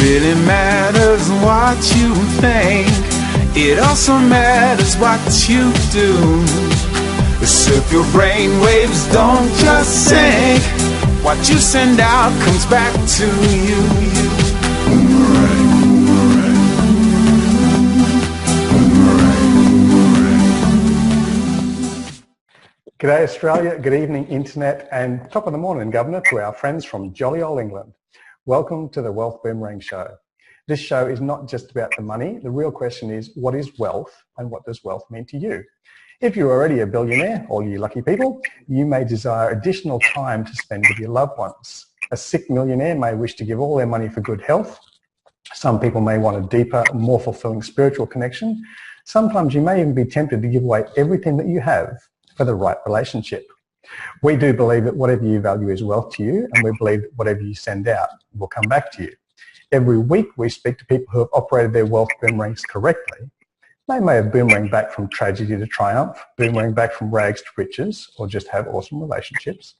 really matters what you think. It also matters what you do. So if your brain waves don't just sink, what you send out comes back to you. Boomerang, boomerang. G'day Australia, good evening Internet, and top of the morning Governor to our friends from jolly old England. Welcome to the Wealth Boomerang Show. This show is not just about the money. The real question is, what is wealth and what does wealth mean to you? If you're already a billionaire, all you lucky people, you may desire additional time to spend with your loved ones. A sick millionaire may wish to give all their money for good health. Some people may want a deeper, more fulfilling spiritual connection. Sometimes you may even be tempted to give away everything that you have for the right relationship. We do believe that whatever you value is wealth to you, and we believe that whatever you send out will come back to you. Every week we speak to people who have operated their wealth boomerangs correctly. They may have boomeranged back from tragedy to triumph, boomeranged back from rags to riches, or just have awesome relationships.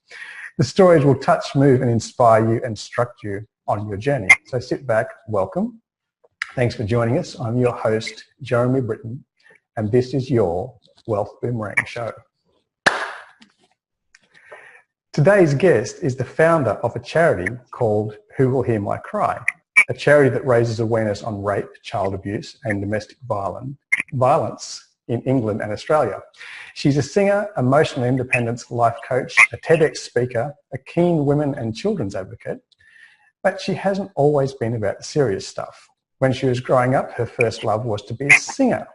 The stories will touch, move and inspire you and instruct you on your journey. So sit back, welcome. Thanks for joining us. I'm your host, Jeremy Britton, and this is your Wealth Boomerang Show. Today's guest is the founder of a charity called Who Will Hear My Cry, a charity that raises awareness on rape, child abuse and domestic violence in England and Australia. She's a singer, emotional independence life coach, a TEDx speaker, a keen women and children's advocate, but she hasn't always been about the serious stuff. When she was growing up, her first love was to be a singer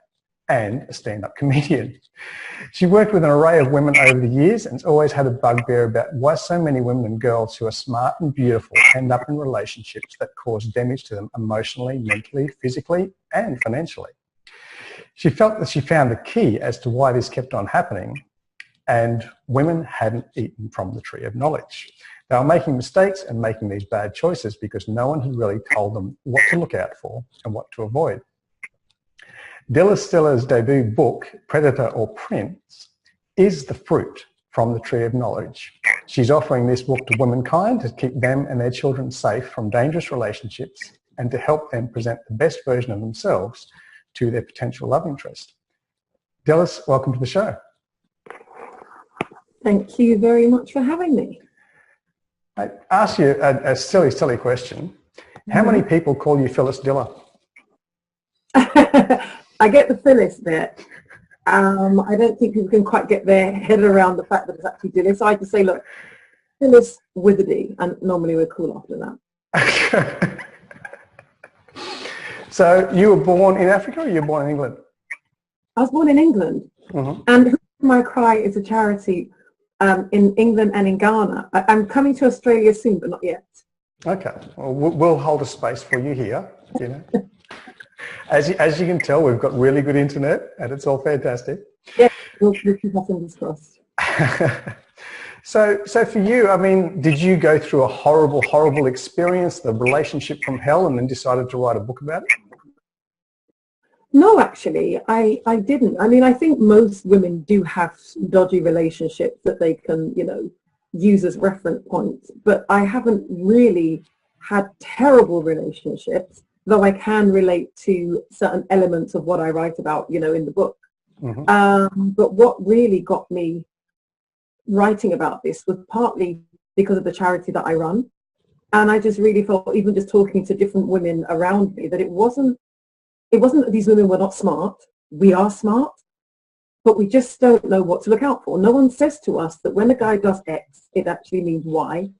and a stand-up comedian. She worked with an array of women over the years and has always had a bugbear about why so many women and girls who are smart and beautiful end up in relationships that cause damage to them emotionally, mentally, physically and financially. She felt that she found the key as to why this kept on happening, and women hadn't eaten from the tree of knowledge. They were making mistakes and making these bad choices because no one had really told them what to look out for and what to avoid. Dilys Sillah's debut book, Predator or Prince, is the fruit from the tree of knowledge. She's offering this book to womankind to keep them and their children safe from dangerous relationships and to help them present the best version of themselves to their potential love interest. Dilys, welcome to the show. Thank you very much for having me. I ask you a silly question. How many people call you Phyllis Diller? I get the Phyllis bit. I don't think people can quite get their head around the fact that it's actually Dilys. So I just say, look, Phyllis with a D, and normally we're cool after that. So you were born in Africa or you were born in England? I was born in England. Mm-hmm. And Who Will Hear My Cry is a charity in England and in Ghana. I'm coming to Australia soon, but not yet. Okay. Well, we'll hold a space for you here, you know. As you can tell, we've got really good internet and it's all fantastic. Yeah, we'll keep our fingers crossed. So for you, I mean, did you go through a horrible experience, the relationship from hell, and then decided to write a book about it? No, actually, I didn't. I mean, I think most women do have dodgy relationships that they can, you know, use as reference points. But I haven't really had terrible relationships, though I can relate to certain elements of what I write about, you know, in the book. Mm-hmm. But what really got me writing about this was partly because of the charity that I run. And I just really felt, even just talking to different women around me, that it wasn't that these women were not smart. We are smart, but we just don't know what to look out for. No one says to us that when a guy does X, it actually means Y.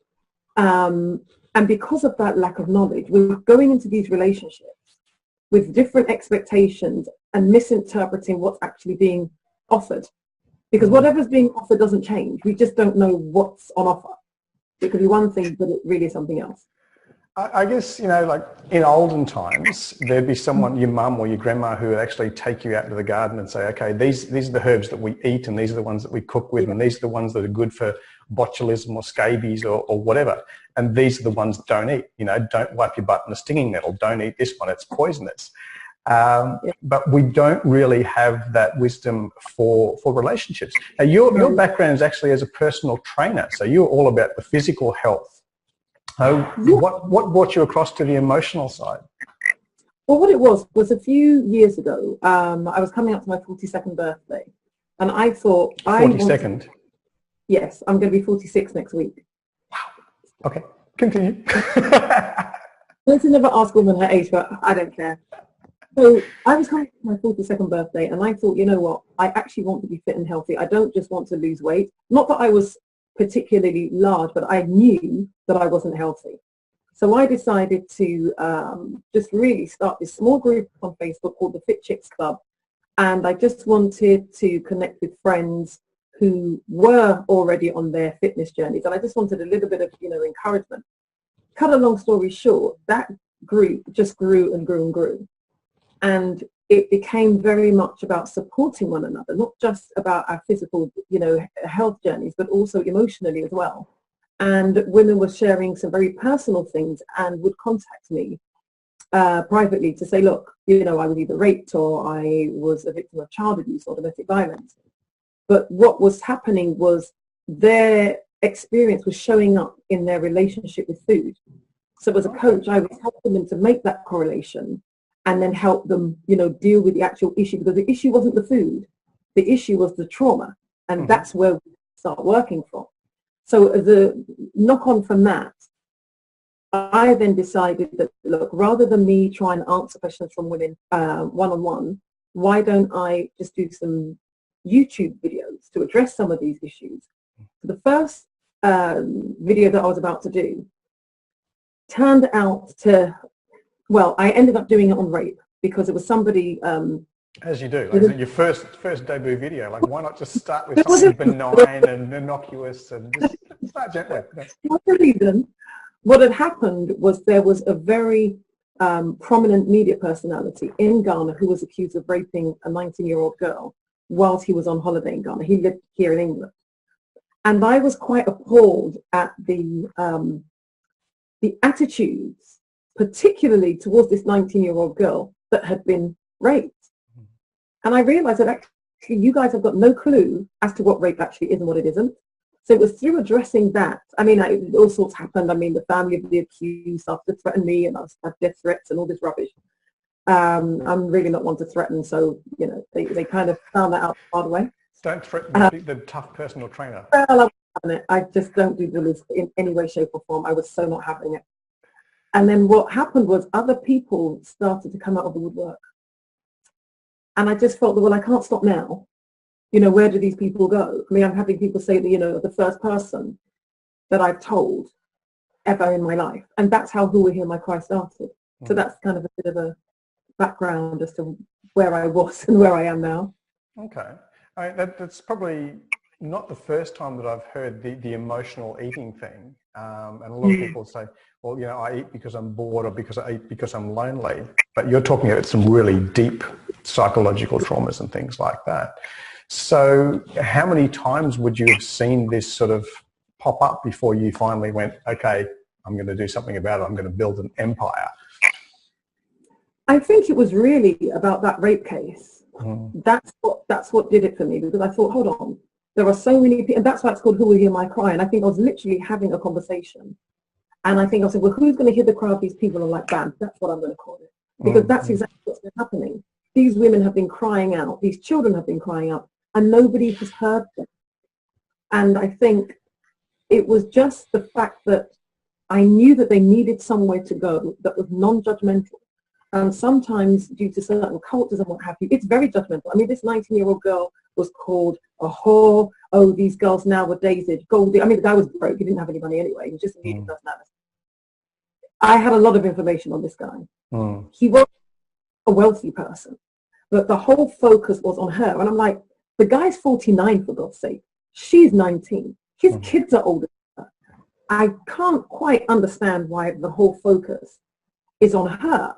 And because of that lack of knowledge, we're going into these relationships with different expectations and misinterpreting what's actually being offered. Because whatever's being offered doesn't change. We just don't know what's on offer. It could be one thing, but it really is something else. I guess, you know, like in olden times, there'd be someone, your mum or your grandma, who would actually take you out to the garden and say, okay, these are the herbs that we eat and these are the ones that we cook with, and these are the ones that are good for botulism or scabies or whatever. And these are the ones that don't eat. You know, don't wipe your butt on a stinging nettle. Don't eat this one. It's poisonous. But we don't really have that wisdom for relationships. Now, your background is actually as a personal trainer. So you're all about the physical health So Yeah. what brought you across to the emotional side? Well, what it was a few years ago, I was coming up to my 42nd birthday, and I thought, 42nd? Yes, I'm going to be 46 next week. Okay, continue. Let's never ask a woman her age, but I don't care. So I was coming up to my 42nd birthday, and I thought, you know what, I actually want to be fit and healthy. I don't just want to lose weight. Not that I was particularly large, but I knew that I wasn't healthy. So I decided to just really start this small group on Facebook called the Fit Chicks Club. And I just wanted to connect with friends who were already on their fitness journeys. And I just wanted a little bit of, encouragement. Cut a long story short, that group just grew and grew and grew. And it became very much about supporting one another, not just about our physical, health journeys, but also emotionally as well. And women were sharing some very personal things and would contact me privately to say, look, I was either raped or I was a victim of child abuse or domestic violence. But what was happening was their experience was showing up in their relationship with food. So as a coach, I was helping them to make that correlation and then help them, deal with the actual issue, because the issue wasn't the food. The issue was the trauma. And that's where we start working from. So as a knock on from that, I then decided that, look, rather than me try and answer questions from women one-on-one, why don't I just do some YouTube videos to address some of these issues? So the first video that I was about to do turned out to, well, I ended up doing it on rape because it was somebody... As you do, like your first debut video, like why not just start with something benign and innocuous and just start gently? For some reason, what had happened was there was a very prominent media personality in Ghana who was accused of raping a 19-year-old girl whilst he was on holiday in Ghana. He lived here in England. And I was quite appalled at the attitudes, particularly towards this 19-year-old girl that had been raped. And I realized that actually you guys have got no clue as to what rape actually is and what it isn't. So it was through addressing that. I mean, all sorts happened. I mean, the family of the accused started to threaten me, and I had death threats and all this rubbish. I'm really not one to threaten, so, they kind of found that out the hard way. Don't threaten the tough personal trainer. Well, I just don't do bullies in any way, shape or form. I was so not having it. And then what happened was other people started to come out of the woodwork. And I just felt that, well, I can't stop now. Where do these people go? I mean, I'm having people say that, the first person that I've told ever in my life. And that's how Who Will Hear My Cry started. So that's kind of a bit of a background as to where I was and where I am now. Okay. I mean, that's probably not the first time that I've heard the emotional eating thing. And a lot of people say, well, I eat because I'm bored or because I eat because I'm lonely. But you're talking about some really deep psychological traumas and things like that. So how many times would you have seen this sort of pop up before you finally went, okay, I'm going to do something about it. I'm going to build an empire? I think it was really about that rape case. That's what did it for me, because I thought, hold on, there are so many people, and that's why it's called Who Will Hear My Cry. And I think I was literally having a conversation. And I think I said, well, who's going to hear the cry of these people? And like, bam, that's what I'm going to call it. Because that's exactly what's been happening. These women have been crying out. These children have been crying out. And nobody has heard them. And I think it was just the fact that I knew that they needed somewhere to go that was non-judgmental. And sometimes due to certain cultures and what have you, it's very judgmental. I mean, this 19-year-old girl was called a whore. Oh, these girls nowadays, they're gold. I mean, the guy was broke. He didn't have any money anyway. He just needed personality. I had a lot of information on this guy. He was a wealthy person, but the whole focus was on her. And I'm like, the guy's 49, for God's sake. She's 19. His kids are older than her. I can't quite understand why the whole focus is on her.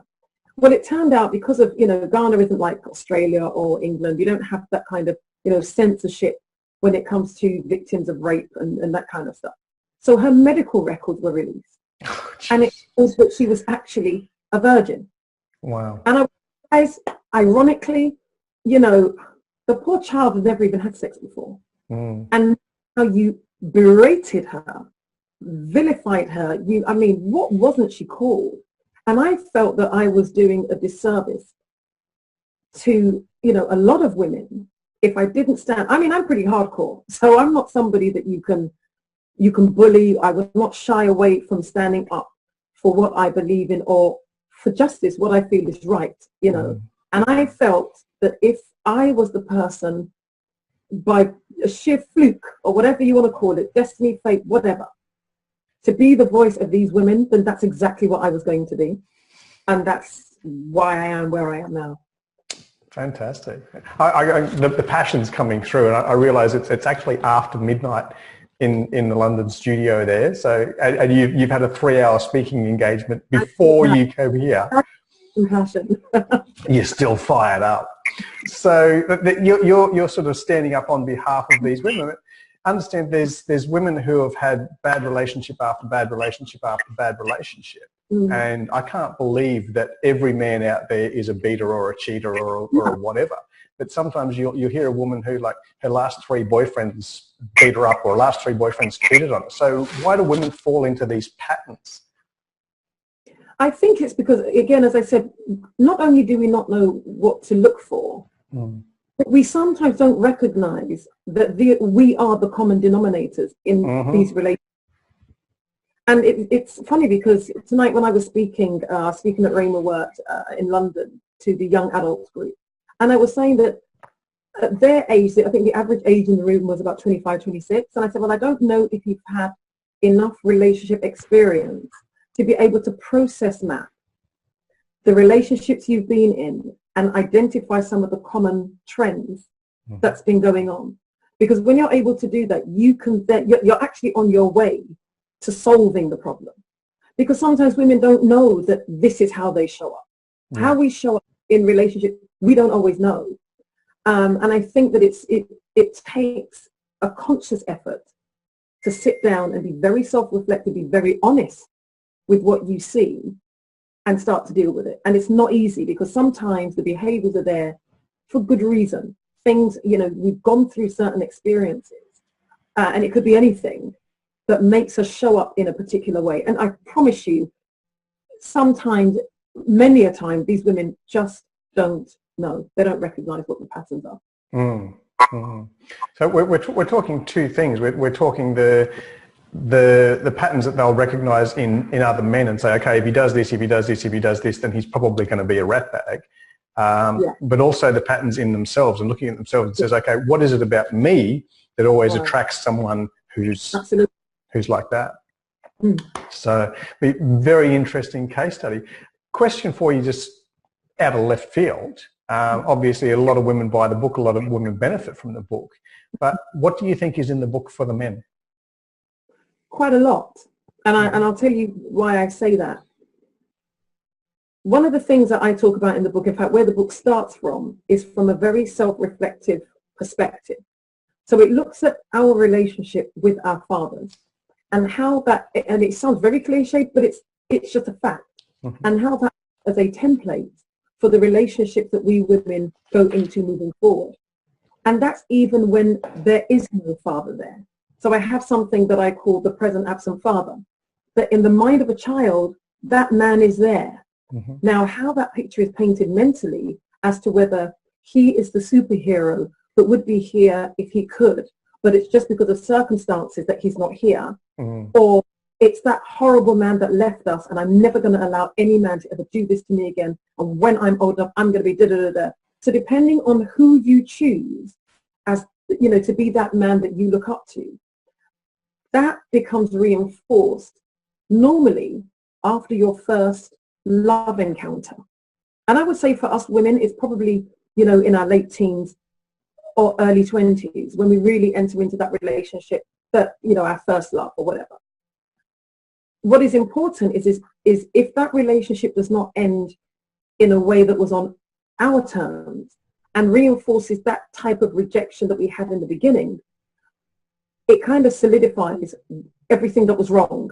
Well, it turned out because of, Ghana isn't like Australia or England. You don't have that kind of, censorship when it comes to victims of rape and that kind of stuff. So her medical records were released. And it was that she was actually a virgin. Wow. And ironically, the poor child had never even had sex before. And how you berated her vilified her. I mean, what wasn't she called? And I felt that I was doing a disservice to, you know, a lot of women if I didn't stand. I mean, I'm pretty hardcore, so I'm not somebody that you can bully. I would not shy away from standing up for what I believe in, or for justice, what I feel is right, you know. And I felt that if I was the person, by a sheer fluke or whatever you want to call it, destiny, fate, whatever, to be the voice of these women, then that's exactly what I was going to be. And that's why I am where I am now. Fantastic. The passion's coming through, and I realise it's actually after midnight in the London studio there. So and you've had a 3-hour speaking engagement before you came here. Passion. You're still fired up. So you're sort of standing up on behalf of these women. Understand there's women who have had bad relationship after bad relationship after bad relationship. And I can't believe that every man out there is a beater or a cheater or a whatever. But sometimes you hear a woman who, like, her last 3 boyfriends beat her up, or her last 3 boyfriends cheated on her. So why do women fall into these patterns? I think it's because, again, as I said, not only do we not know what to look for, but we sometimes don't recognize that we are the common denominators in these relationships. And it's funny because tonight when I was speaking at Raymer Work in London to the young adults group, and I was saying that at their age, I think the average age in the room was about 25, 26. And I said, well, I don't know if you've had enough relationship experience to be able to process map the relationships you've been in and identify some of the common trends that's been going on. Because when you're able to do that, you're actually on your way to solving the problem. Because sometimes women don't know that this is how they show up. How we show up in relationship, we don't always know. And I think that it takes a conscious effort to sit down and be very self-reflective, be very honest with what you see and start to deal with it. And it's not easy because sometimes the behaviors are there for good reason. Things, you know, we've gone through certain experiences and it could be anything that makes us show up in a particular way. And I promise you, sometimes, many a time, these women just don't know. They don't recognize what the patterns are. So we're talking 2 things. We're talking the patterns that they'll recognize in other men and say, okay, if he does this, then he's probably going to be a rat bag. But also the patterns in themselves, and looking at themselves and says, okay, what is it about me that always attracts someone who's like that? So very interesting case study. Question for you, just out of left field. Obviously a lot of women buy the book, a lot of women benefit from the book, but what do you think is in the book for the men? Quite a lot. And I'll tell you why I say that. One of the things that I talk about in the book, in fact, where the book starts from, is from a very self-reflective perspective. So it looks at our relationship with our fathers and how that, and it sounds very cliched, but it's just a fact, and how that as a template for the relationship that we women go into moving forward. And that's even when there is no father there. So I have something that I call the present absent father, that in the mind of a child, that man is there. Now, how that picture is painted mentally as to whether he is the superhero that would be here if he could, but it's just because of circumstances that he's not here, or it's that horrible man that left us and I'm never going to allow any man to ever do this to me again, and when I'm old enough, I'm going to be da-da-da-da. So depending on who you choose as, you know, to be that man that you look up to, that becomes reinforced normally after your first love encounter. And I would say for us women, it's probably, you know, in our late teens or early 20s when we really enter into that relationship, that, you know, our first love or whatever. What is important is if that relationship does not end in a way that was on our terms and reinforces that type of rejection that we had in the beginning, it kind of solidifies everything that was wrong.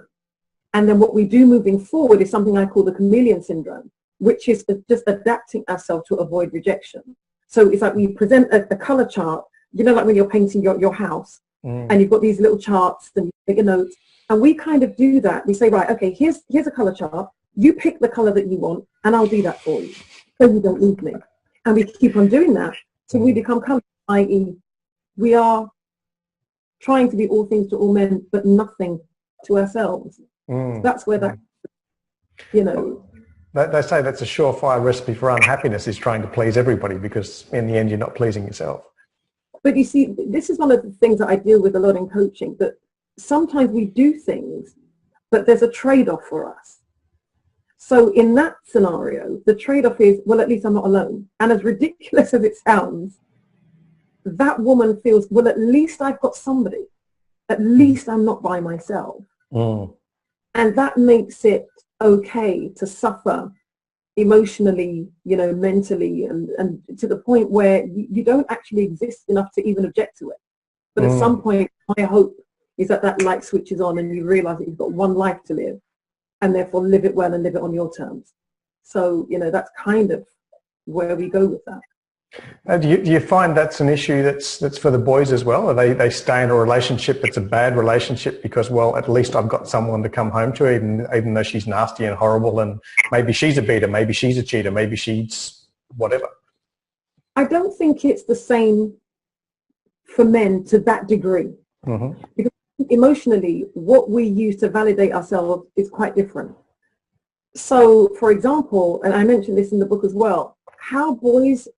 And then what we do moving forward is something I call the Chameleon Syndrome, which is just adapting ourselves to avoid rejection. So it's like we present a color chart, you know, like when you're painting your house and you've got these little charts and you take a note, And we kind of do that. We say, right, okay, here's a color chart. You pick the color that you want, and I'll do that for you, so you don't need me. And we keep on doing that till we become comfortable, i.e., we are trying to be all things to all men, but nothing to ourselves. That's where that, you know. They say that's a surefire recipe for unhappiness, is trying to please everybody, because in the end you're not pleasing yourself. But you see, this is one of the things that I deal with a lot in coaching, that sometimes we do things, but there's a trade-off for us. So in that scenario, the trade-off is, well, at least I'm not alone. And as ridiculous as it sounds, that woman feels, well, at least I've got somebody. At least I'm not by myself. And that makes it okay to suffer emotionally, you know, mentally, and to the point where you don't actually exist enough to even object to it. But at some point, my hope is that that light switches on and you realize that you've got one life to live, and therefore live it well and live it on your terms. So, you know, that's kind of where we go with that. Do you find that's an issue that's for the boys as well? Or they stay in a relationship that's a bad relationship because, well, at least I've got someone to come home to, even though she's nasty and horrible, and maybe she's a beater, maybe she's a cheater, maybe she's whatever? I don't think it's the same for men to that degree. Because emotionally, what we use to validate ourselves is quite different. So, for example, and I mentioned this in the book as well, how boys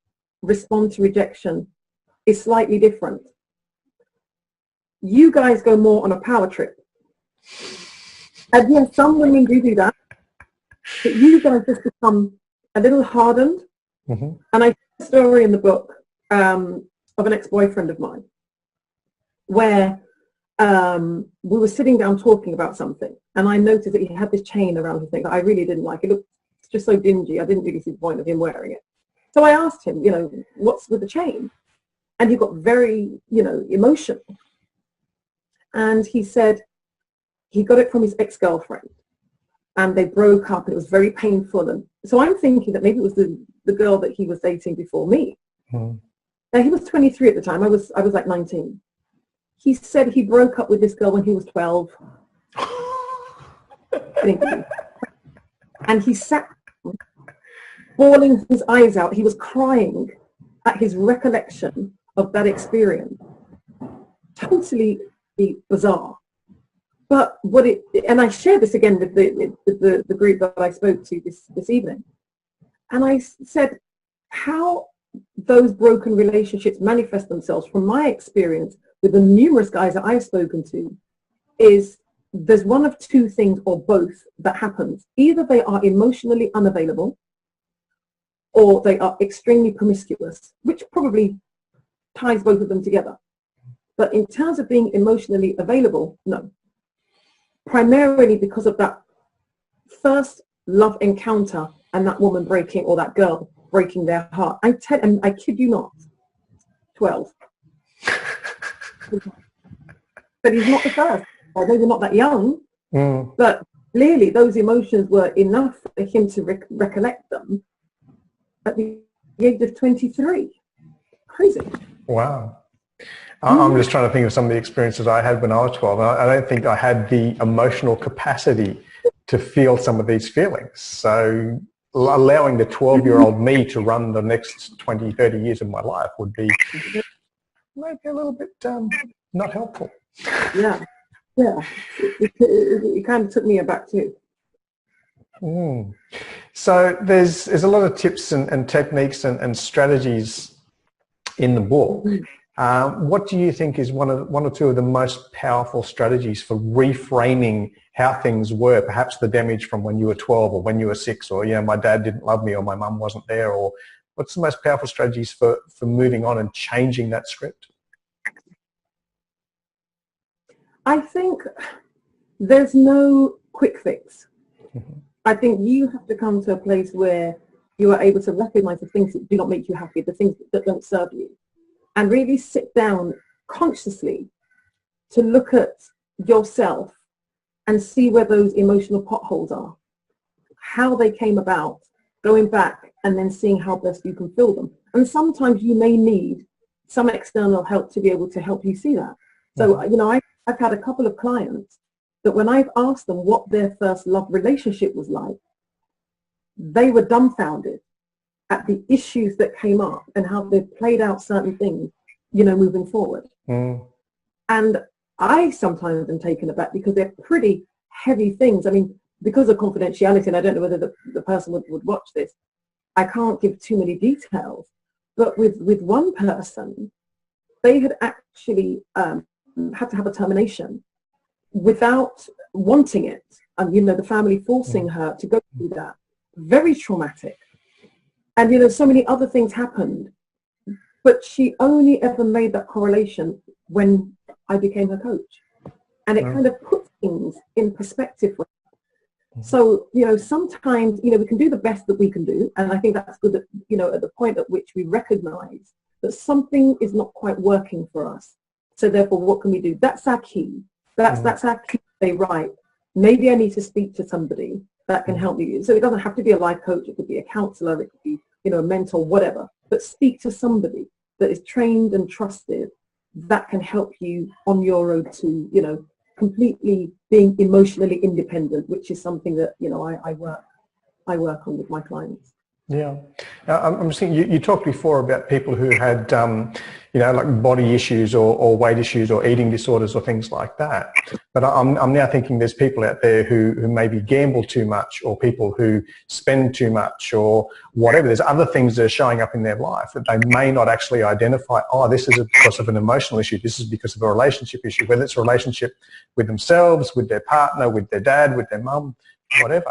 respond to rejection is slightly different. You guys go more on a power trip. And yes, some women do that, but you guys just become a little hardened. And I tell a story in the book of an ex-boyfriend of mine, where we were sitting down talking about something, and I noticed that he had this chain around his neck that I really didn't like. It looked just so dingy. I didn't really see the point of him wearing it. So I asked him, you know, what's with the chain? And he got very, you know, emotional. And he said he got it from his ex-girlfriend, and they broke up, and it was very painful. And so I'm thinking that maybe it was the girl that he was dating before me. Now, he was 23 at the time. I was like 19. He said he broke up with this girl when he was 12. And he sat bawling his eyes out. He was crying at his recollection of that experience. Totally bizarre. But and I shared this again with the group that I spoke to this evening. And I said how those broken relationships manifest themselves, from my experience with the numerous guys that I've spoken to, is there's one of two things or both that happens. Either they are emotionally unavailable, or they are extremely promiscuous, which probably ties both of them together. But in terms of being emotionally available, no. Primarily because of that first love encounter and that woman breaking, or that girl breaking their heart. I kid you not, 12. But he's not the first. Or maybe not that young, but clearly those emotions were enough for him to recollect them at the age of 23. Crazy. Wow. I'm just trying to think of some of the experiences I had when I was 12. I don't think I had the emotional capacity to feel some of these feelings. So allowing the 12-year-old me to run the next 20, 30 years of my life would be maybe a little bit not helpful. Yeah. It kind of took me aback too. So there's a lot of tips and techniques and strategies in the book. What do you think is one or two of the most powerful strategies for reframing how things were, perhaps the damage from when you were 12 or when you were 6, or, you know, my dad didn't love me or my mum wasn't there, or what's the most powerful strategies for moving on and changing that script? I think there's no quick fix. I think you have to come to a place where you are able to recognize the things that do not make you happy, the things that don't serve you, and really sit down consciously to look at yourself and see where those emotional potholes are, how they came about, going back and then seeing how best you can fill them. And sometimes you may need some external help to be able to help you see that. So, you know, I've had a couple of clients that when I've asked them what their first love relationship was like, they were dumbfounded at the issues that came up and how they played out certain things, you know, moving forward. And I sometimes am taken aback because they're pretty heavy things. I mean, because of confidentiality, and I don't know whether the person would watch this, I can't give too many details. But with one person, they had actually had to have a termination without wanting it. And, you know, the family forcing her to go through that. Very traumatic. And, you know, so many other things happened. But she only ever made that correlation when I became her coach. And it kind of put things in perspective for her. So, you know, sometimes, you know, we can do the best that we can do. And I think that's good that, you know, at the point at which we recognize that something is not quite working for us. So therefore, what can we do? That's our key. That's our key to say, right, maybe I need to speak to somebody that can help me. So it doesn't have to be a life coach. It could be a counselor. It could be, you know, a mentor, whatever. But speak to somebody that is trained and trusted that can help you on your road to, you know, completely being emotionally independent, which is something that, you know, I work on with my clients. Yeah. I'm just thinking, you talked before about people who had, you know, like body issues or weight issues or eating disorders or things like that. But I'm now thinking there's people out there who maybe gamble too much, or people who spend too much, or whatever. There's other things that are showing up in their life that they may not actually identify, oh, this is because of an emotional issue, this is because of a relationship issue, whether it's a relationship with themselves, with their partner, with their dad, with their mum, whatever.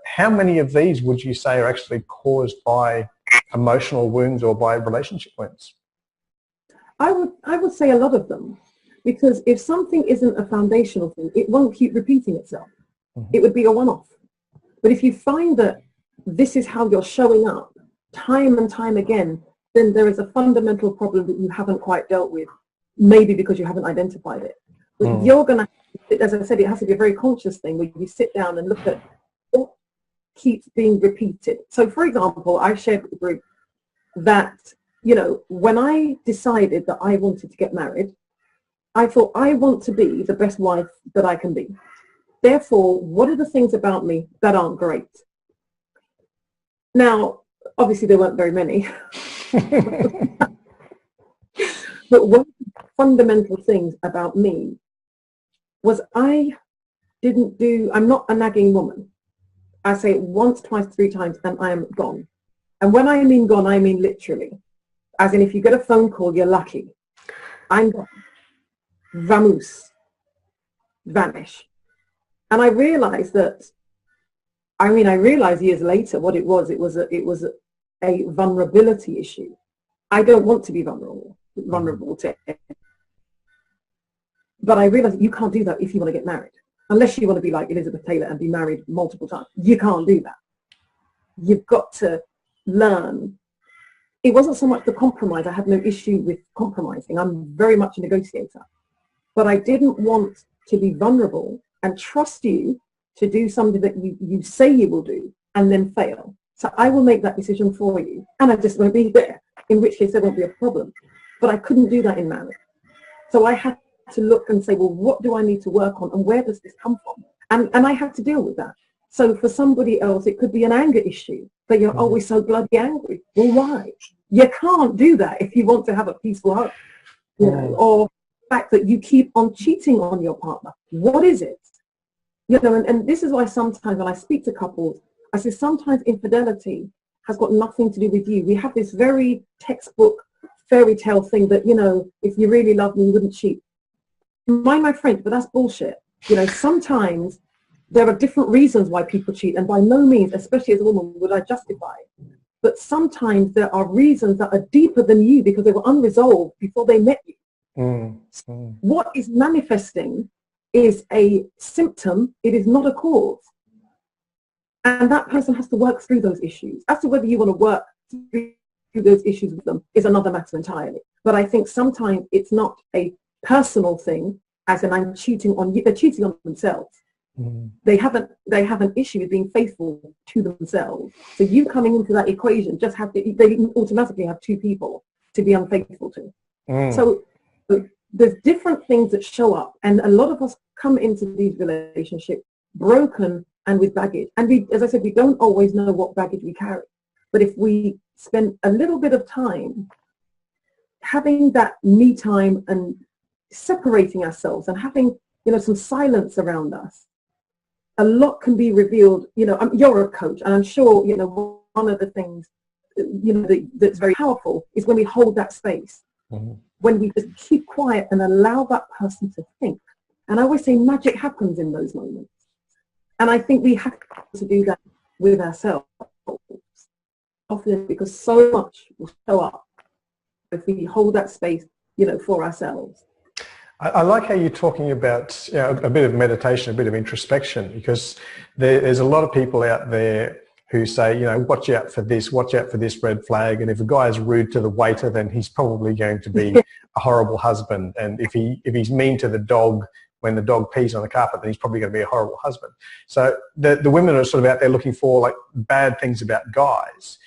How many of these would you say are actually caused by emotional wounds or by relationship wounds? I would say a lot of them, because if something isn't a foundational thing, it won't keep repeating itself. It would be a one-off. But if you find that this is how you're showing up time and time again, then there is a fundamental problem that you haven't quite dealt with, maybe because you haven't identified it. But you're going to, as I said, it has to be a very conscious thing where you sit down and look at what keeps being repeated. So, for example, I shared with the group that, you know, when I decided that I wanted to get married, I thought, I want to be the best wife that I can be. Therefore, what are the things about me that aren't great? Now, obviously, there weren't very many. But one of the fundamental things about me was I'm not a nagging woman. I say it once, twice, 3 times, and I am gone. And when I mean gone, I mean literally. As in, if you get a phone call, you're lucky. I'm gone. Vamoose. Vanish. And I realized that, I realized years later what it was. It was a vulnerability issue. I don't want to be vulnerable to it. But I realized you can't do that if you want to get married. Unless you want to be like Elizabeth Taylor and be married multiple times. You can't do that. You've got to learn. It wasn't so much the compromise. I had no issue with compromising. I'm very much a negotiator. But I didn't want to be vulnerable and trust you to do something that you say you will do and then fail. So I will make that decision for you. And I just won't be there, in which case there won't be a problem. But I couldn't do that in marriage. So I had to look and say, well, what do I need to work on and where does this come from? And I had to deal with that. So for somebody else, it could be an anger issue, that you're always so bloody angry. Well, why? You can't do that if you want to have a peaceful home. You know, or the fact that you keep on cheating on your partner. What is it? You know, and this is why sometimes when I speak to couples, I say sometimes infidelity has got nothing to do with you. We have this very textbook fairy tale thing that, you know, if you really love me, you wouldn't cheat. Mind my French, but that's bullshit. You know, sometimes there are different reasons why people cheat, and by no means, especially as a woman, would I justify it. But sometimes there are reasons that are deeper than you because they were unresolved before they met you. What is manifesting is a symptom. It is not a cause. And that person has to work through those issues. As to whether you want to work through those issues with them is another matter entirely. But I think sometimes it's not a personal thing, as in I'm cheating on you. They're cheating on themselves. They have an issue with being faithful to themselves. So you coming into that equation just have to, they automatically have 2 people to be unfaithful to. So there's different things that show up, and a lot of us come into these relationships broken and with baggage. And we, as I said, we don't always know what baggage we carry. But if we spend a little bit of time having that me time and separating ourselves and having, you know, some silence around us, a lot can be revealed. You know, you're a coach, and I'm sure, you know, one of the things, you know, that's very powerful is when we hold that space, when we just keep quiet and allow that person to think. And I always say magic happens in those moments. And I think we have to do that with ourselves often, because so much will show up if we hold that space, you know, for ourselves. I like how you're talking about, you know, a bit of meditation, a bit of introspection, because there's a lot of people out there who say, you know, watch out for this red flag, and if a guy is rude to the waiter, then he's probably going to be a horrible husband, and if he's mean to the dog when the dog pees on the carpet, then he's probably going to be a horrible husband. So the women are sort of out there looking for like bad things about guys.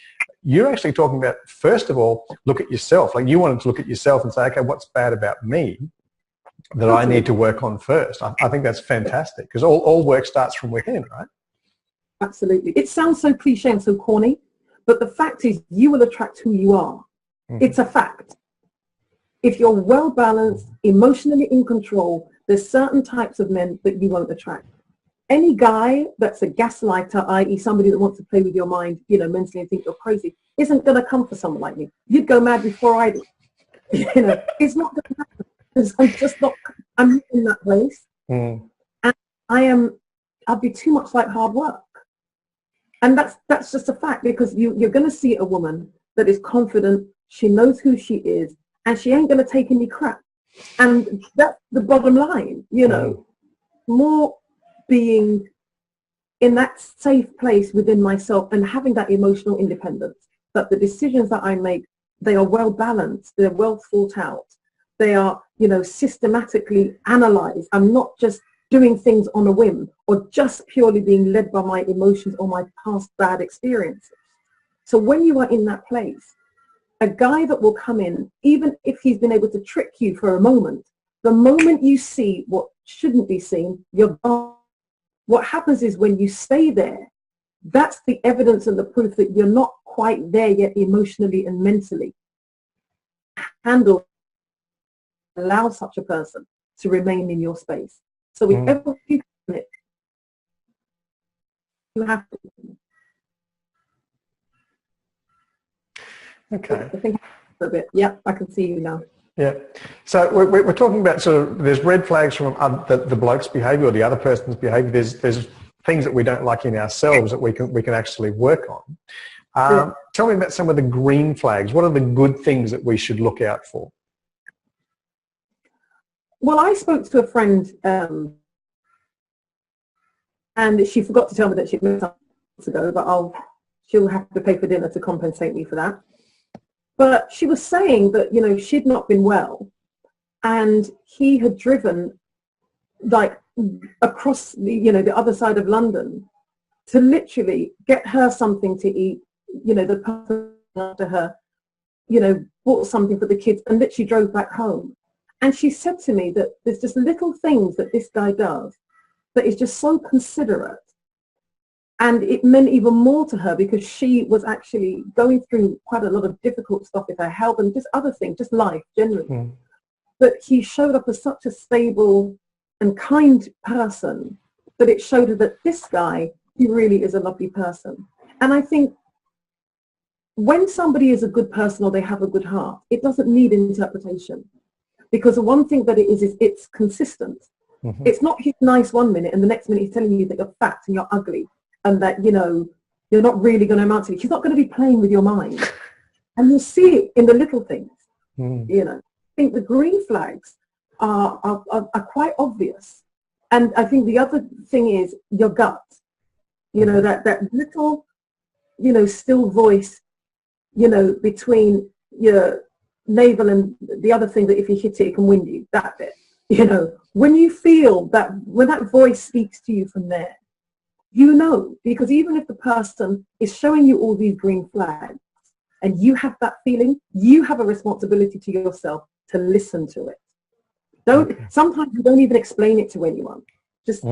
You're actually talking about, first of all, look at yourself. Like, you wanted to look at yourself and say, okay, what's bad about me that I need to work on first? I think that's fantastic, because all work starts from within, right? Absolutely. It sounds so cliche and so corny, but the fact is you will attract who you are. It's a fact. If you're well balanced, emotionally in control, there's certain types of men that you won't attract. Any guy that's a gaslighter, i.e. somebody that wants to play with your mind, you know, mentally and think you're crazy, isn't going to come for someone like me. You'd go mad before I do. You know, it's not going to happen. Because I'm just not, I'm not in that place. And I'll be too much like hard work. And that's just a fact, because you're going to see a woman that is confident, she knows who she is, and she ain't going to take any crap. And that's the bottom line, you know, more being in that safe place within myself and having that emotional independence, that the decisions that I make, they are well balanced, they're well thought out, they are, you know, systematically analyzed. I'm not just doing things on a whim or just purely being led by my emotions or my past bad experiences. So when you are in that place, a guy that will come in, even if he's been able to trick you for a moment, the moment you see what shouldn't be seen, you're gone. What happens is when you stay there, that's the evidence and the proof that you're not quite there yet emotionally and mentally. Allow such a person to remain in your space. So if ever you can it, you have to. Okay. I think a bit. Yeah, I can see you now. Yeah. So we're talking about sort of, there's red flags from the bloke's behaviour or the other person's behaviour. There's things that we don't like in ourselves that we can actually work on. Tell me about some of the green flags. What are the good things that we should look out for? Well, I spoke to a friend and she forgot to tell me that she'd moved months ago, but she'll have to pay for dinner to compensate me for that. But she was saying that, you know, she'd not been well, and he had driven like across the, you know, the other side of London to literally get her something to eat. You know, the person after her, you know, bought something for the kids and literally drove back home. And she said to me that there's just little things that this guy does that is just so considerate. And it meant even more to her because she was actually going through quite a lot of difficult stuff with her health and just other things, just life generally. But he showed up as such a stable and kind person that it showed her that this guy, he really is a lovely person. And I think when somebody is a good person or they have a good heart, it doesn't need interpretation. Because the one thing that it is it's consistent. It's not he's nice one minute and the next minute he's telling you that you're fat and you're ugly and that, you know, you're not really going to amount to it. He's not going to be playing with your mind. And you'll see it in the little things. You know, I think the green flags are quite obvious. And I think the other thing is your gut. You know, that little, you know, still voice, you know, between your navel and the other thing that if you hit it, it can wind you, that bit. You know, when you feel that, when that voice speaks to you from there, you know, because even if the person is showing you all these green flags and you have that feeling, you have a responsibility to yourself to listen to it. Sometimes you don't even explain it to anyone. Just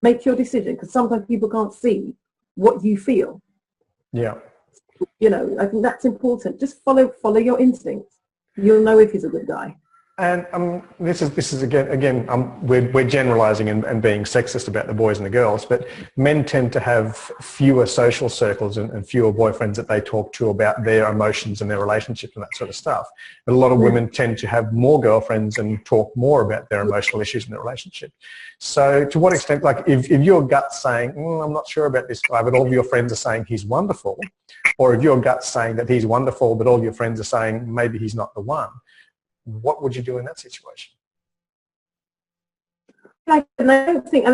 make your decision, because sometimes people can't see what you feel. Yeah. You know, I think that's important. Just follow your instincts. You'll know if he's a good guy. And this is again we're generalising and being sexist about the boys and the girls, but men tend to have fewer social circles and fewer boyfriends that they talk to about their emotions and their relationships and that sort of stuff. But a lot of women tend to have more girlfriends and talk more about their emotional issues in their relationship. So to what extent, like if your gut's saying, I'm not sure about this guy, but all of your friends are saying he's wonderful, or if your gut's saying that he's wonderful, but all your friends are saying maybe he's not the one, what would you do in that situation? I think,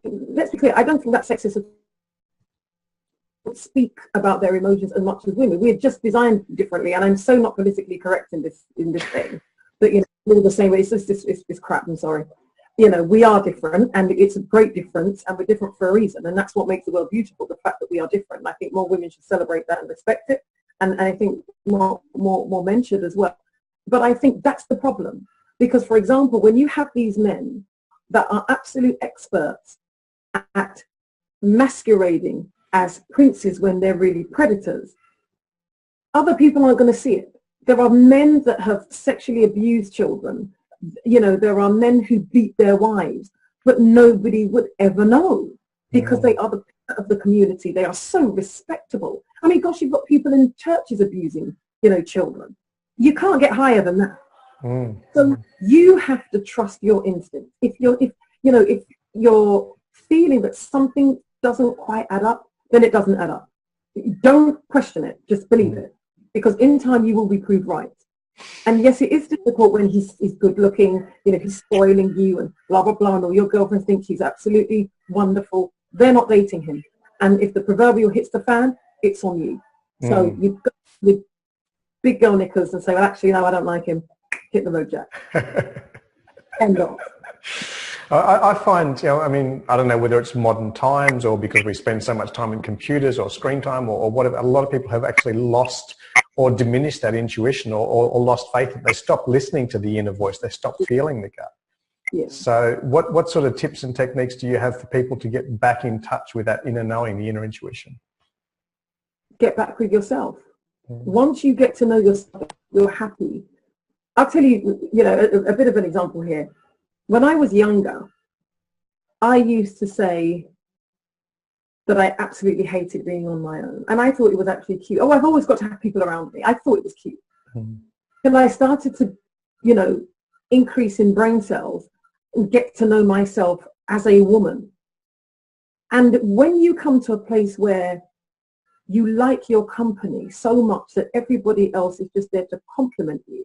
let's be clear, I don't think that sexists speak about their emotions as much as women. We're just designed differently, and I'm so not politically correct in this thing that, you know, we're all the same way. It's just it's crap. I'm sorry. You know, we are different, and it's a great difference, and we're different for a reason, and that's what makes the world beautiful. The fact that we are different. And I think more women should celebrate that and respect it, and I think more men should as well. But I think that's the problem, because, for example, when you have these men that are absolute experts at masquerading as princes when they're really predators, other people aren't going to see it. There are men that have sexually abused children. You know, there are men who beat their wives, but nobody would ever know, because they are the of the community. They are so respectable. I mean, gosh, you've got people in churches abusing, you know, children. You can't get higher than that. So you have to trust your instinct. If you're feeling that something doesn't quite add up, then it doesn't add up. Don't question it. Just believe it, because in time you will be proved right. And yes, it is difficult when he's good looking. You know, he's spoiling you and blah blah blah, and all your girlfriends think he's absolutely wonderful. They're not dating him, and if the proverbial hits the fan, it's on you. So you've got with big girl knickers and say, well, actually, no, I don't like him. Hit the road, Jack. End off. I find, you know, I mean, I don't know whether it's modern times or because we spend so much time in computers or screen time or whatever, a lot of people have actually lost or diminished that intuition or lost faith. They stop listening to the inner voice. They stop feeling the gut. Yeah. So what sort of tips and techniques do you have for people to get back in touch with that inner knowing, the inner intuition? Get back with yourself. Once you get to know yourself, you're happy. I'll tell you, you know, a bit of an example here. When I was younger, I used to say that I absolutely hated being on my own. And I thought it was actually cute. Oh, I've always got to have people around me. I thought it was cute. And I started to, you know, increase in brain cells and get to know myself as a woman. And when you come to a place where you like your company so much that everybody else is just there to compliment you,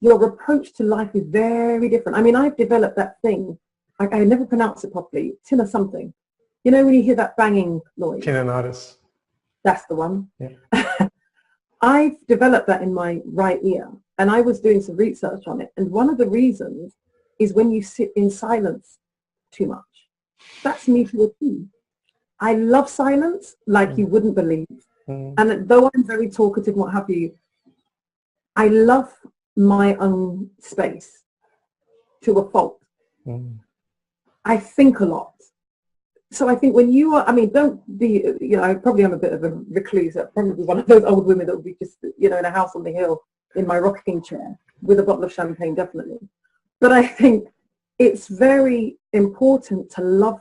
your approach to life is very different. I mean, I've developed that thing. I never pronounce it properly. Tinna something. You know when you hear that banging noise? Tinnitus. That's the one. Yeah. I've developed that in my right ear, and I was doing some research on it. And one of the reasons is when you sit in silence too much. That's me to a T. I love silence like you wouldn't believe. And though I'm very talkative, what have you, I love my own space to a fault. I think a lot. So I think when you are, I mean, don't be, you know, I probably am a bit of a recluse. I'm probably one of those old women that would be just, you know, in a house on the hill in my rocking chair with a bottle of champagne, definitely. But I think it's very important to love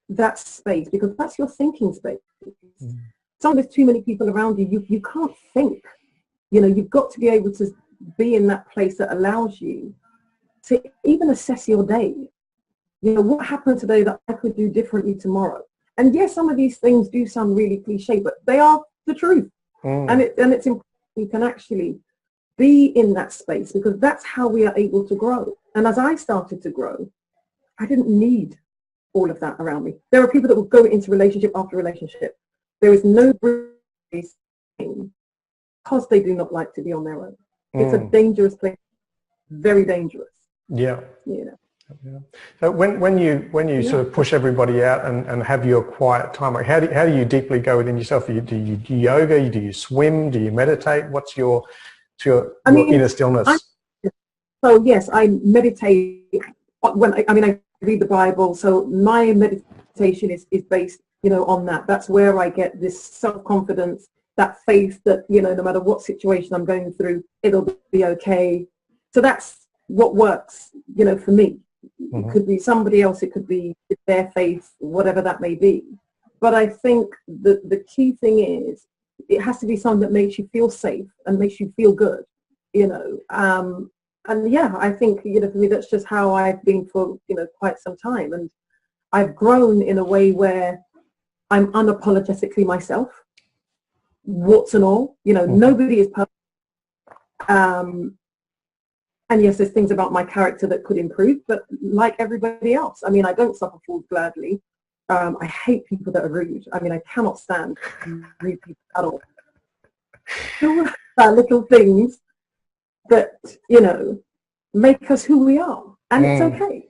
that space, because that's your thinking space. Sometimes there's too many people around you. You can't think. You know, you've got to be able to be in that place that allows you to even assess your day. You know, what happened today that I could do differently tomorrow? And yes, some of these things do sound really cliche, but they are the truth. And it's important you can actually be in that space, because that's how we are able to grow. And as I started to grow, I didn't need all of that around me. There are people that will go into relationship after relationship. There is no place because they do not like to be on their own. It's a dangerous place, very dangerous. Yeah. You know. Yeah. So when you sort of push everybody out and have your quiet time, like how do you deeply go within yourself? Do you do yoga? Do you swim? Do you meditate? What's your inner stillness? So yes, I meditate when I read the Bible. So my meditation is based, on that. That's where I get this self-confidence, that faith that, no matter what situation I'm going through, it'll be okay. So that's what works, for me. It could be somebody else, it could be their faith, whatever that may be. But I think the key thing is it has to be something that makes you feel safe and makes you feel good, and yeah, I think, for me, that's just how I've been for, quite some time. And I've grown in a way where I'm unapologetically myself, warts and all, nobody is perfect. And yes, there's things about my character that could improve, but like everybody else, I don't suffer fools gladly. I hate people that are rude. I cannot stand rude people at all. Little things that, make us who we are. And it's okay.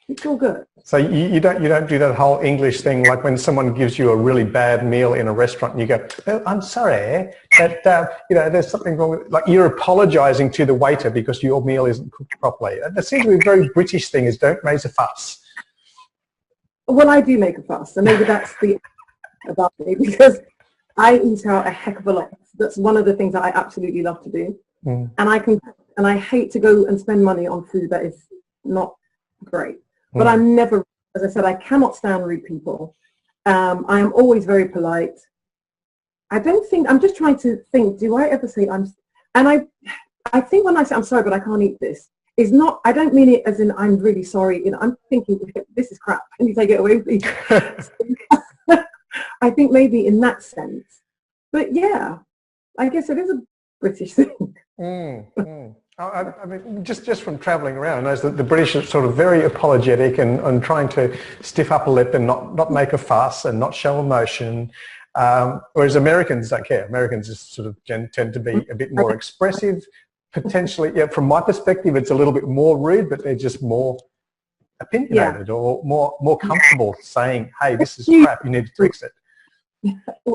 It's all good. So you don't do that whole English thing, like when someone gives you a really bad meal in a restaurant and you go, "Oh, I'm sorry, but there's something wrong with," like you're apologising to the waiter because your meal isn't cooked properly. That seems to be a very British thing, is don't raise a fuss. Well, I do make a fuss, and maybe that's the about me, because I eat out a heck of a lot. That's one of the things that I absolutely love to do. And I hate to go and spend money on food that is not great. But I'm never, as I said, I cannot stand rude people. I am always very polite. I'm just trying to think, do I ever say I think when I say I'm sorry, but I can't eat this, is not, I don't mean it as in I'm really sorry. I'm thinking, this is crap, can you take it away, please? I think maybe in that sense. But yeah, I guess it is a British thing. I mean, just from travelling around, I know that the British are sort of very apologetic and trying to stiff up a lip and not make a fuss and not show emotion, whereas Americans don't care. Americans just sort of tend to be a bit more expressive. Potentially, yeah, from my perspective, it's a little bit more rude, but they're just more opinionated or more comfortable saying, "Hey, this is crap, you need to fix it."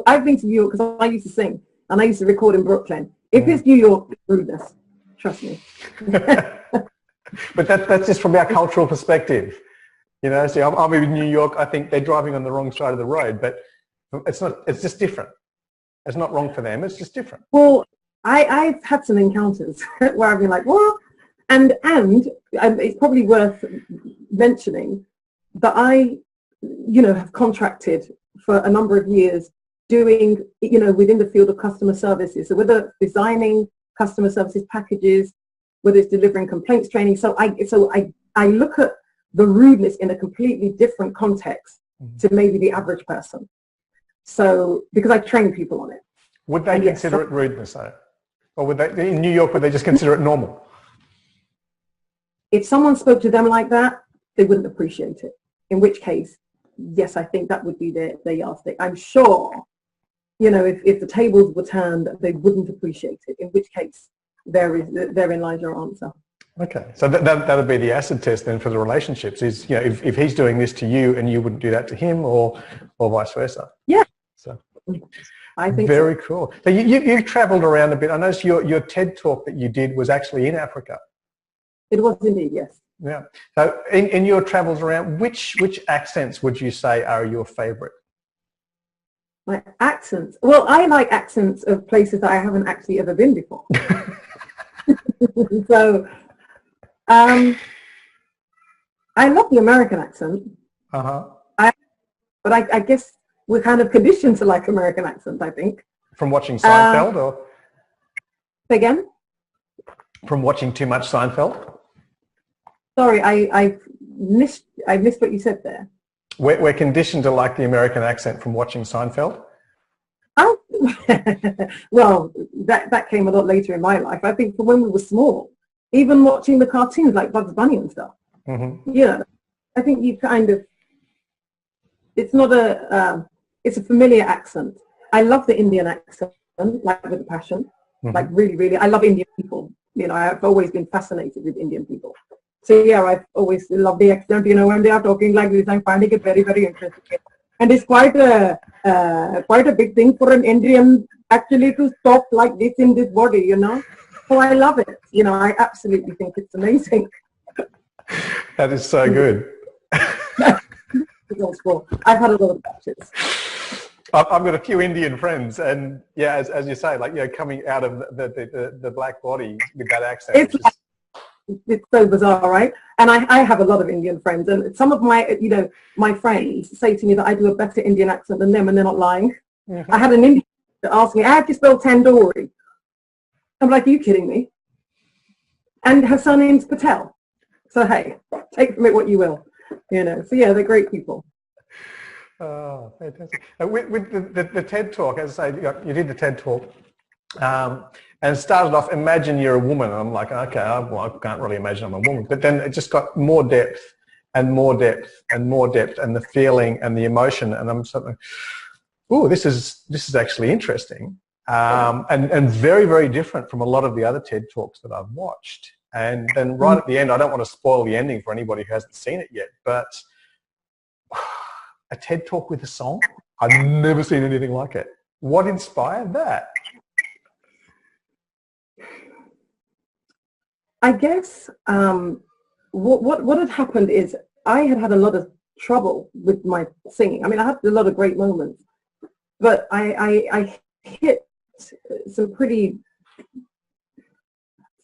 I've been to New York because I used to sing and I used to record in Brooklyn. If it's New York, it's rudeness. Trust me. But that's just from our cultural perspective. See, I'm in New York, I think they're driving on the wrong side of the road, but it's not, it's just different. It's not wrong for them, it's just different. Well, I've had some encounters where I've been like, what? And it's probably worth mentioning that I, have contracted for a number of years doing, within the field of customer services. So whether designing customer services packages, whether it's delivering complaints training. So I look at the rudeness in a completely different context to maybe the average person. So, because I train people on it. Would they consider it rudeness though? Or would they, in New York, would they just consider it normal? If someone spoke to them like that, they wouldn't appreciate it. In which case, yes, I think that would be their yardstick. I'm sure, if the tables were turned, they wouldn't appreciate it. In which case, therein lies your answer. Okay, so that would be the acid test then for the relationships. Is if he's doing this to you and you wouldn't do that to him, or vice versa. Yeah. So I think very cool. So you've travelled around a bit. I noticed your TED talk that you did was actually in Africa. It was indeed, yes. Yeah. So in your travels around, which accents would you say are your favourite? My accents? Well, I like accents of places that I haven't actually ever been before. So, I love the American accent. But I guess we're kind of conditioned to like American accents, I think. From watching Seinfeld, or? Again? From watching too much Seinfeld? Sorry, I missed what you said there. We're conditioned to like the American accent from watching Seinfeld? Oh, well, that came a lot later in my life. I think from when we were small, even watching the cartoons like Bugs Bunny and stuff. I think you kind of, it's not it's a familiar accent. I love the Indian accent, like with a passion, like really, really. I love Indian people. I've always been fascinated with Indian people. So yeah, I've always loved the accent. When they are talking like this, I'm finding it very, very interesting. And it's quite a big thing for an Indian actually to talk like this in this body, Oh, I love it. You know, I absolutely think it's amazing. That is so good. I've had a lot of batches. I've got a few Indian friends, and yeah, as you say, like, you know, coming out of the black body with that accent. It's so bizarre, right? And I have a lot of Indian friends, and some of my, you know, my friends say to me that I do a better Indian accent than them, and they're not lying. Mm-hmm. I had an Indian that asked me, how do you spell tandoori? I'm like, are you kidding me? And her surname's Patel. So hey, take from it what you will, you know. So yeah, they're great people. Oh, fantastic. With the TED Talk, as I say, you did the TED Talk, and it started off, imagine you're a woman. And I'm like, okay, well, I can't really imagine I'm a woman. But then it just got more depth and more depth and more depth, and the feeling and the emotion. And I'm sort of, oh, this is actually interesting, and very, very different from a lot of the other TED Talks that I've watched. And then right at the end, I don't want to spoil the ending for anybody who hasn't seen it yet, but a TED Talk with a song? I've never seen anything like it. What inspired that? I guess what had happened is I had a lot of trouble with my singing. I mean, I had a lot of great moments, but I hit some pretty...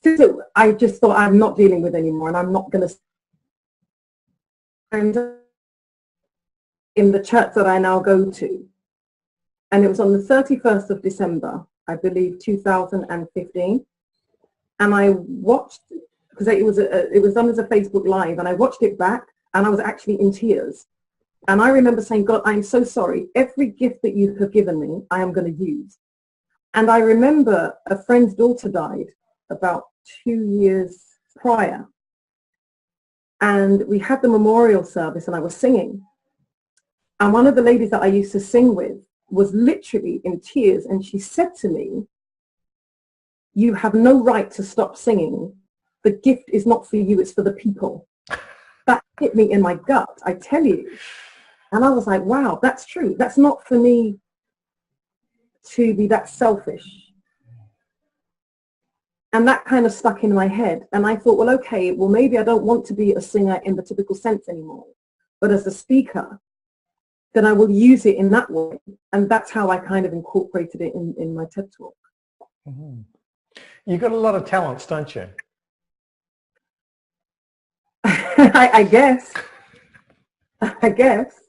So I just thought, I'm not dealing with anymore, and I'm not going to... And in the church that I now go to, and it was on the 31st of December, I believe, 2015, and I watched, because it was done as a Facebook Live, and I watched it back, and I was actually in tears. And I remember saying, God, I'm so sorry. Every gift that you have given me, I am going to use. And I remember a friend's daughter died about 2 years prior, and we had the memorial service, and I was singing. And one of the ladies that I used to sing with was literally in tears, and she said to me, you have no right to stop singing. The gift is not for you, it's for the people. That hit me in my gut, I tell you. And I was like, wow, that's true. That's not for me to be that selfish. And that kind of stuck in my head. And I thought, well, okay, well, maybe I don't want to be a singer in the typical sense anymore. But as a speaker, then I will use it in that way. And that's how I kind of incorporated it in my TED Talk. Mm-hmm. You've got a lot of talents, don't you? I guess. I guess.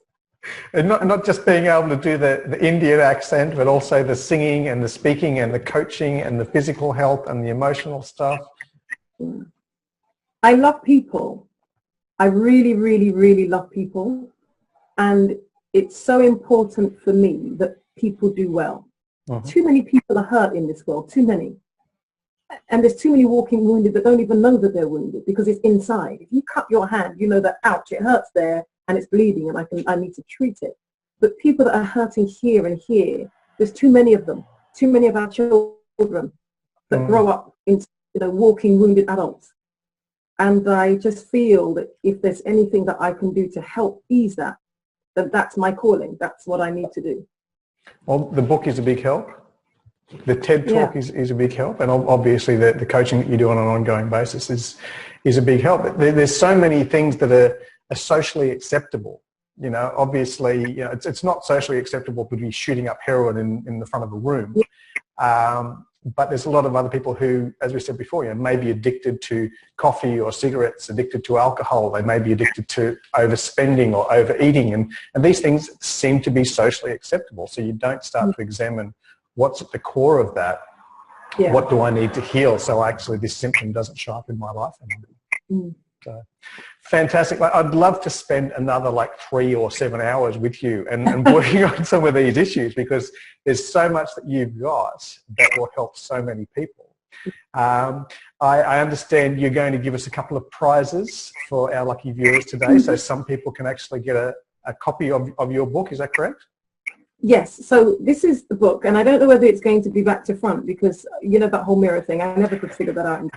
And not just being able to do the Indian accent, but also the singing and the speaking and the coaching and the physical health and the emotional stuff. I love people. I really, really, really love people. And it's so important for me that people do well. Mm-hmm. Too many people are hurt in this world, too many. And there's too many walking wounded that don't even know that they're wounded because it's inside. If you cut your hand, you know that, ouch, it hurts there and it's bleeding and I need to treat it. But people that are hurting here and here, there's too many of them, too many of our children that grow up into, you know, walking wounded adults. And I just feel that if there's anything that I can do to help ease that, then that's my calling. That's what I need to do. Well, the book is a big help. The TED Talk is a big help, and obviously the coaching that you do on an ongoing basis is a big help. There's so many things that are socially acceptable. You know, obviously, you know, it's not socially acceptable to be shooting up heroin in the front of a room. But there's a lot of other people who, as we said before, you know, may be addicted to coffee or cigarettes, addicted to alcohol. They may be addicted to overspending or overeating, and these things seem to be socially acceptable. So you don't start to examine what's at the core of that. Yeah. What do I need to heal so actually this symptom doesn't show up in my life anymore? So, fantastic. I'd love to spend another like 3 or 7 hours with you and working on some of these issues, because there's so much that you've got that will help so many people. I understand you're going to give us a couple of prizes for our lucky viewers today, so some people can actually get a copy of your book. Is that correct? Yes, so this is the book, and I don't know whether it's going to be back to front because, you know, that whole mirror thing, I never could figure that out.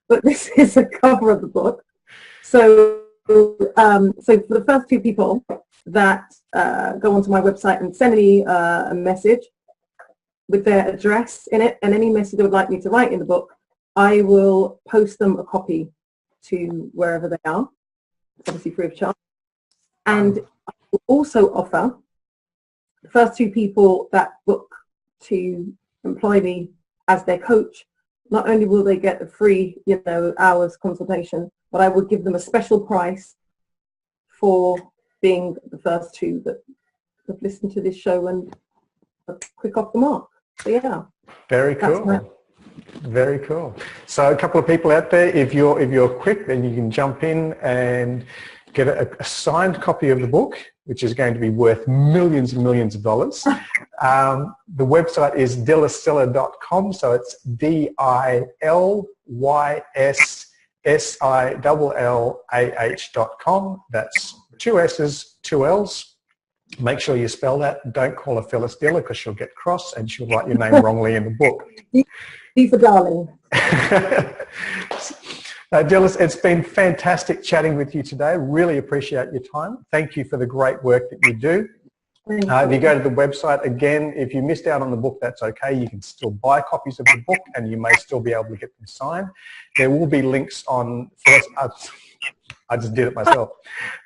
But this is a cover of the book. So, so for the first 2 people that go onto my website and send me a message with their address in it and any message they would like me to write in the book, I will post them a copy to wherever they are, obviously free of charge. And I will also offer the first 2 people that book to employ me as their coach, not only will they get a free, hours consultation, but I will give them a special price for being the first 2 that have listened to this show and are quick off the mark. So yeah. Very cool. Very cool. So a couple of people out there, if you're quick, then you can jump in and get a signed copy of the book, which is going to be worth millions and millions of dollars. The website is dilysillah.com, so it's DILYSSILLAH.com. That's 2 S's, 2 L's. Make sure you spell that. Don't call her Phyllis Diller because she'll get cross and she'll write your name wrongly in the book. He's a darling. Dilys, it's been fantastic chatting with you today. Really appreciate your time. Thank you for the great work that you do. If you go to the website, again, if you missed out on the book, that's okay. You can still buy copies of the book and you may still be able to get them signed. There will be links on... I just did it myself.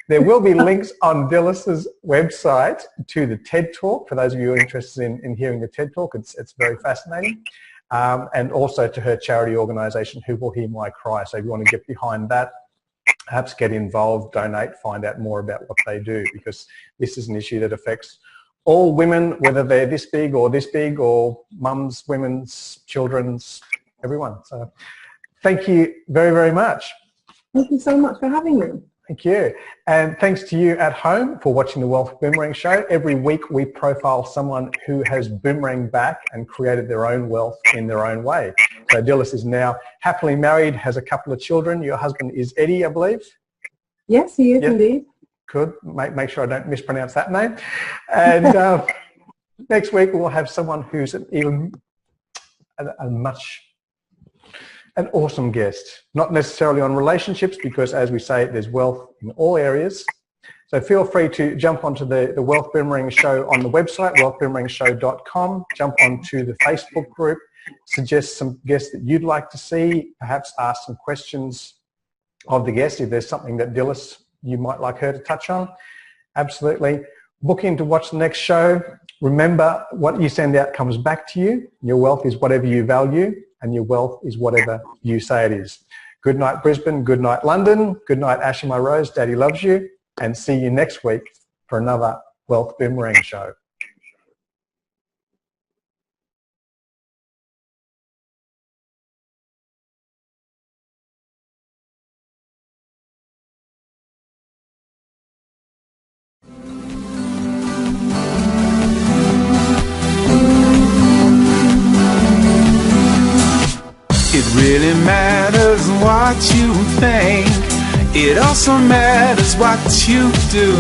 There will be links on Dilys's website to the TED Talk, for those of you who are interested in hearing the TED Talk. It's very fascinating. And also to her charity organisation, Who Will Hear My Cry. So if you want to get behind that, perhaps get involved, donate, find out more about what they do, because this is an issue that affects all women, whether they're this big, or mums, women's, children's, everyone. So thank you very, very much. Thank you so much for having me. Thank you. And thanks to you at home for watching the Wealth Boomerang Show. Every week we profile someone who has boomeranged back and created their own wealth in their own way. So Dilys is now happily married, has a couple of children. Your husband is Eddie, I believe? Yes, he is indeed. Good. Make sure I don't mispronounce that name. And next week we'll have someone who's an awesome guest, not necessarily on relationships, because as we say, there's wealth in all areas. So feel free to jump onto the Wealth Boomerang Show on the website, wealthboomerangshow.com, jump onto the Facebook group, suggest some guests that you'd like to see, perhaps ask some questions of the guest if there's something that Dilys, you might like her to touch on. Absolutely. Book in to watch the next show. Remember, what you send out comes back to you. Your wealth is whatever you value, and your wealth is whatever you say it is. Good night, Brisbane. Good night, London. Good night, Ashley, my rose. Daddy loves you. And see you next week for another Wealth Boomerang Show. It really matters what you think. It also matters what you do.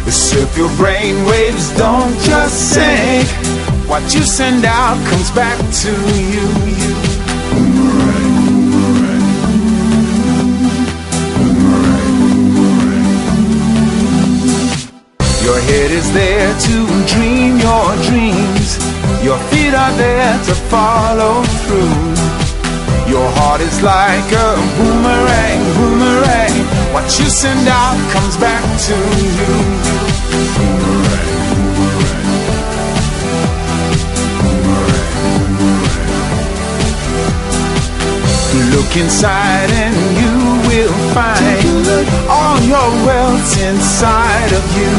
So if your brain waves don't just sink, what you send out comes back to you. Boomerang, boomerang. Boomerang, boomerang. Your head is there to dream your dreams. Your feet are there to follow through. Your heart is like a boomerang, boomerang. What you send out comes back to you. Boomerang, boomerang. Boomerang, boomerang. Look inside and you will find all your wealth's inside of you.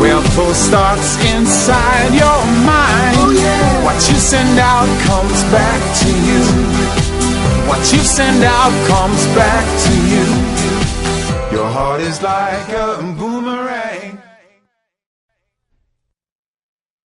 Wealth starts inside your mind. What you send out comes back to you. What you send out comes back to you. Your heart is like a boomerang.